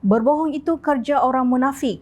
Berbohong itu kerja orang munafik.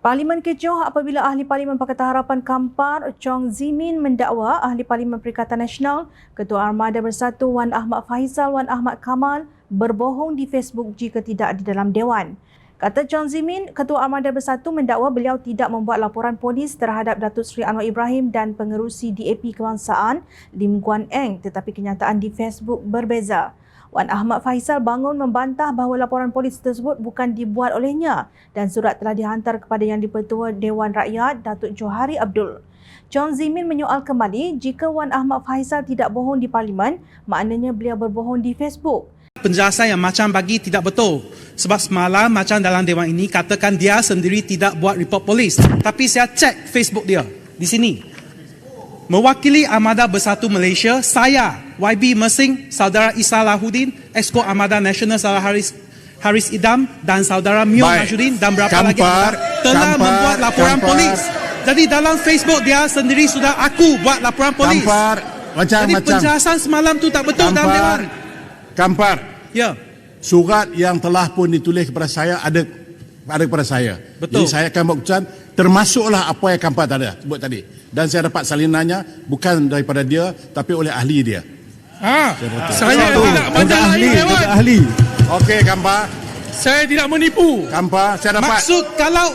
Parlimen kecoh apabila Ahli Parlimen Pakatan Harapan Kampar, Chong Zimin mendakwa Ahli Parlimen Perikatan Nasional, Ketua Armada Bersatu Wan Ahmad Faisal Wan Ahmad Kamal berbohong di Facebook jika tidak di dalam Dewan. Kata Chong Zimin, Ketua Armada Bersatu mendakwa beliau tidak membuat laporan polis terhadap Datuk Seri Anwar Ibrahim dan pengerusi DAP Kebangsaan Lim Guan Eng, tetapi kenyataan di Facebook berbeza. Wan Ahmad Faisal bangun membantah bahawa laporan polis tersebut bukan dibuat olehnya dan surat telah dihantar kepada Yang di-Pertua Dewan Rakyat Datuk Johari Abdul. Chong Zimin menyoal kembali jika Wan Ahmad Faisal tidak bohong di Parlimen, maknanya beliau berbohong di Facebook. Penjelasan yang macam bagi tidak betul. Sebab semalam macam dalam dewan ini katakan dia sendiri tidak buat report polis. Tapi saya cek Facebook dia di sini. Mewakili Armada Bersatu Malaysia, saya, YB Mersing, Saudara Isa Lahuddin, Exco Armada Nasional Saudara Haris Idam dan Saudara Mio Najudin dan berapa lagi telah membuat laporan polis. Jadi dalam Facebook dia sendiri sudah aku buat laporan polis. Jadi penjelasan semalam tu tak betul dalam dewan. Kampar. Ya. Surat yang telah pun ditulis kepada saya ada kepada saya. Betul. Jadi saya akan buat keputusan termasuklah apa yang Kampar sebut tadi. Dan saya dapat salinannya bukan daripada dia tapi oleh ahli dia. Saya tidak baca ahli. Okey Kampar. Saya tidak menipu. Kampar, saya dapat. Maksud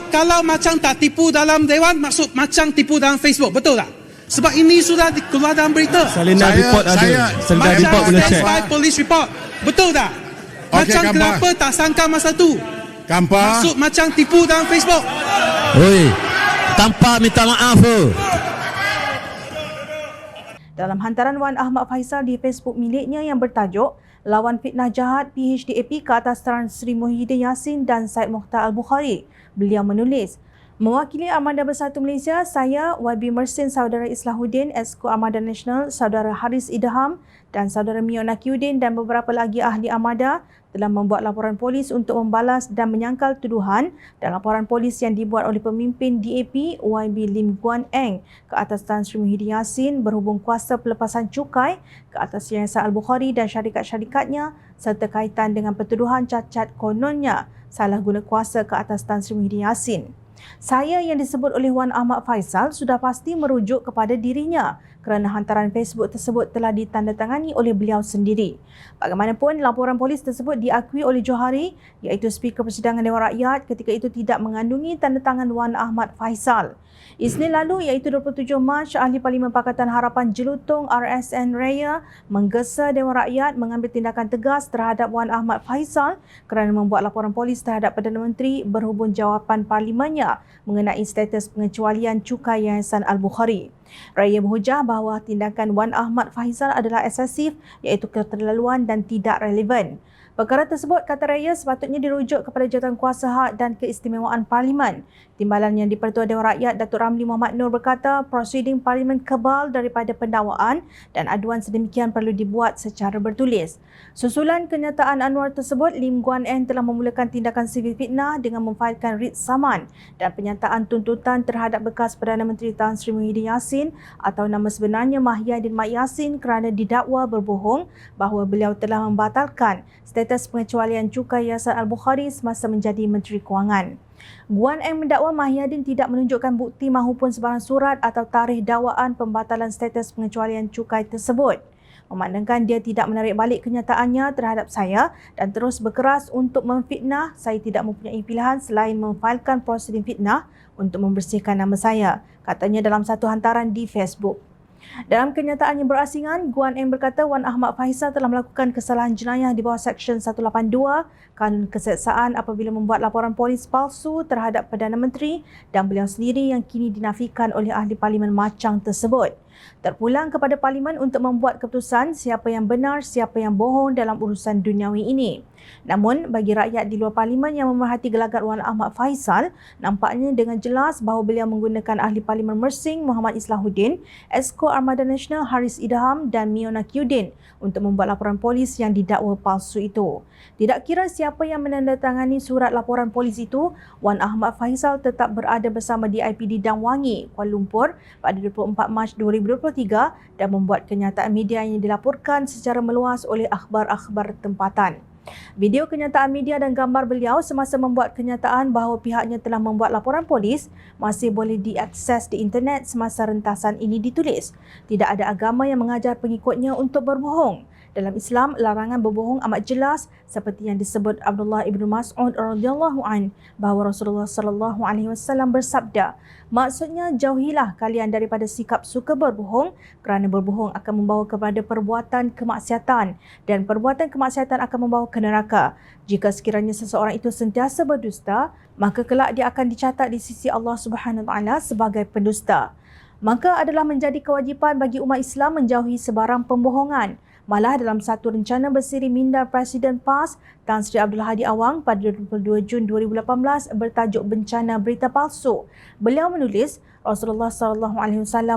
kalau macam tak tipu dalam dewan, maksud macam tipu dalam Facebook, betul tak? Sebab ini sudah keluar dalam berita. Salinan report ada. Salinan report boleh check. Police report. Betul tak? Macam Kampar. kenapa tak sangka masa tu? Kampar. Maksud macam tipu dalam Facebook. Oi. Tanpa minta maaf ke? Dalam hantaran Wan Ahmad Faisal di Facebook miliknya yang bertajuk Lawan Fitnah Jahat PHDAP ke atas Tan Sri Muhyiddin Yassin dan Syed Mokhtar Al-Bukhari, beliau menulis, mewakili Armada Bersatu Malaysia, saya, YB Mersin, Saudara Islahuddin, Exco Armada Nasional, Saudara Haris Idham dan Saudara Mio Nakiuddin dan beberapa lagi ahli Armada telah membuat laporan polis untuk membalas dan menyangkal tuduhan dan laporan polis yang dibuat oleh pemimpin DAP YB Lim Guan Eng ke atas Tan Sri Muhyiddin Yassin berhubung kuasa pelepasan cukai ke atas Yayasan Al-Bukhari dan syarikat-syarikatnya serta kaitan dengan pertuduhan cacat kononnya salah guna kuasa ke atas Tan Sri Muhyiddin Yassin. Saya yang disebut oleh Wan Ahmad Faisal sudah pasti merujuk kepada dirinya kerana hantaran Facebook tersebut telah ditandatangani oleh beliau sendiri. Bagaimanapun, laporan polis tersebut diakui oleh Johari iaitu Speaker Persidangan Dewan Rakyat ketika itu tidak mengandungi tanda tangan Wan Ahmad Faisal. Isnin lalu iaitu 27 Mac, Ahli Parlimen Pakatan Harapan Jelutong RSN Raya menggesa Dewan Rakyat mengambil tindakan tegas terhadap Wan Ahmad Faisal kerana membuat laporan polis terhadap Perdana Menteri berhubung jawapan parlimennya mengenai status pengecualian cukai Yayasan Al-Bukhari. Raya berhujah bahawa tindakan Wan Ahmad Faisal adalah eksesif iaitu keterlaluan dan tidak relevan. Perkara tersebut, kata Raya, sepatutnya dirujuk kepada Jawatankuasa Hak dan Keistimewaan Parlimen. Timbalan Yang di-Pertua Dewan Rakyat Datuk Ramli Muhammad Nur berkata prosiding Parlimen kebal daripada pendakwaan dan aduan sedemikian perlu dibuat secara bertulis. Susulan kenyataan Anwar tersebut, Lim Guan Eng telah memulakan tindakan sivil fitnah dengan memfailkan writ saman dan penyataan tuntutan terhadap bekas Perdana Menteri Tan Sri Muhyiddin Yassin atau nama sebenarnya Mahyadin Mat Yassin kerana didakwa berbohong bahawa beliau telah membatalkan status pengecualian cukai Yayasan Al-Bukhari semasa menjadi Menteri Kewangan. Guan Eng mendakwa Mahyadin tidak menunjukkan bukti mahupun sebarang surat atau tarikh dakwaan pembatalan status pengecualian cukai tersebut. Memandangkan dia tidak menarik balik kenyataannya terhadap saya dan terus berkeras untuk memfitnah, saya tidak mempunyai pilihan selain memfailkan prosiding fitnah untuk membersihkan nama saya, katanya dalam satu hantaran di Facebook. Dalam kenyataan yang berasingan, Guan Eng berkata Wan Ahmad Faisal telah melakukan kesalahan jenayah di bawah Seksyen 182 Kanun Keseksaan apabila membuat laporan polis palsu terhadap Perdana Menteri dan beliau sendiri yang kini dinafikan oleh ahli parlimen macang tersebut. Terpulang kepada parlimen untuk membuat keputusan siapa yang benar, siapa yang bohong dalam urusan duniawi ini. Namun, bagi rakyat di luar parlimen yang memerhati gelagat Wan Ahmad Faisal, nampaknya dengan jelas bahawa beliau menggunakan ahli parlimen Mersing Muhammad Islahuddin, Exco Armada Nasional Haris Idham dan Mio Nakiuddin untuk membuat laporan polis yang didakwa palsu itu. Tidak kira siapa yang menandatangani surat laporan polis itu, Wan Ahmad Faisal tetap berada bersama DIPD Damwangi, Kuala Lumpur pada 24 Mac 2023 dan membuat kenyataan media yang dilaporkan secara meluas oleh akhbar-akhbar tempatan. Video kenyataan media dan gambar beliau semasa membuat kenyataan bahawa pihaknya telah membuat laporan polis masih boleh diakses di internet semasa rentasan ini ditulis. Tidak ada agama yang mengajar pengikutnya untuk berbohong. Dalam Islam, larangan berbohong amat jelas seperti yang disebut Abdullah ibn Mas'ud radhiyallahu an bahawa Rasulullah sallallahu alaihi wasallam bersabda, maksudnya jauhilah kalian daripada sikap suka berbohong kerana berbohong akan membawa kepada perbuatan kemaksiatan dan perbuatan kemaksiatan akan membawa ke neraka. Jika sekiranya seseorang itu sentiasa berdusta, maka kelak dia akan dicatat di sisi Allah Subhanahu wa taala sebagai pendusta. Maka adalah menjadi kewajipan bagi umat Islam menjauhi sebarang pembohongan. Malah dalam satu rencana bersiri minda Presiden PAS Tan Sri Abdul Hadi Awang pada 22 Jun 2018 bertajuk Bencana Berita Palsu, beliau menulis Rasulullah SAW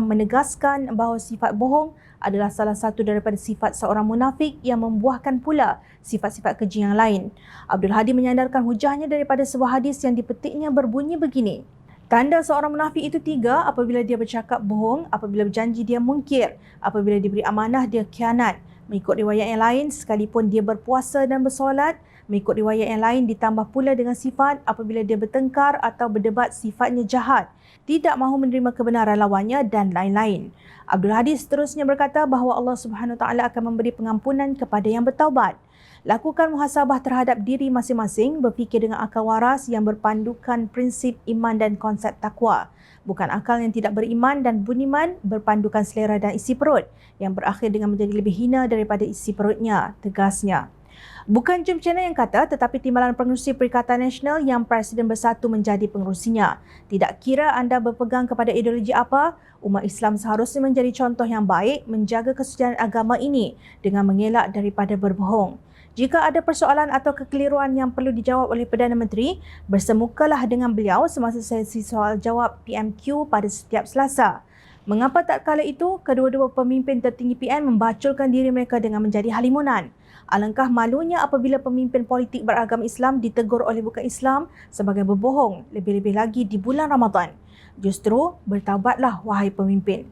menegaskan bahawa sifat bohong adalah salah satu daripada sifat seorang munafik yang membuahkan pula sifat-sifat keji yang lain. Abdul Hadi menyandarkan hujahnya daripada sebuah hadis yang dipetiknya berbunyi begini. Tanda seorang munafik itu 3, apabila dia bercakap bohong, apabila berjanji dia mungkir, apabila diberi amanah dia khianat. Mengikut riwayat yang lain, sekalipun dia berpuasa dan bersolat, mengikut riwayat yang lain ditambah pula dengan sifat apabila dia bertengkar atau berdebat sifatnya jahat, tidak mahu menerima kebenaran lawannya dan lain-lain. Abdul Hadi seterusnya berkata bahawa Allah Subhanahu Wa Taala akan memberi pengampunan kepada yang bertaubat. Lakukan muhasabah terhadap diri masing-masing, berfikir dengan akal waras yang berpandukan prinsip iman dan konsep takwa. Bukan akal yang tidak beriman dan buniman berpandukan selera dan isi perut yang berakhir dengan menjadi lebih hina daripada isi perutnya, tegasnya. Bukan Jom Channel yang kata, tetapi Timbalan Pengerusi Perikatan Nasional yang Presiden Bersatu menjadi pengerusinya. Tidak kira anda berpegang kepada ideologi apa, umat Islam seharusnya menjadi contoh yang baik menjaga kesucian agama ini dengan mengelak daripada berbohong. Jika ada persoalan atau kekeliruan yang perlu dijawab oleh Perdana Menteri, bersemukalah dengan beliau semasa sesi soal jawab PMQ pada setiap Selasa. Mengapa tak kala itu, kedua-dua pemimpin tertinggi PN membaculkan diri mereka dengan menjadi halimunan? Alangkah malunya apabila pemimpin politik beragama Islam ditegur oleh bukan Islam sebagai berbohong, lebih-lebih lagi di bulan Ramadan. Justru, bertaubatlah wahai pemimpin.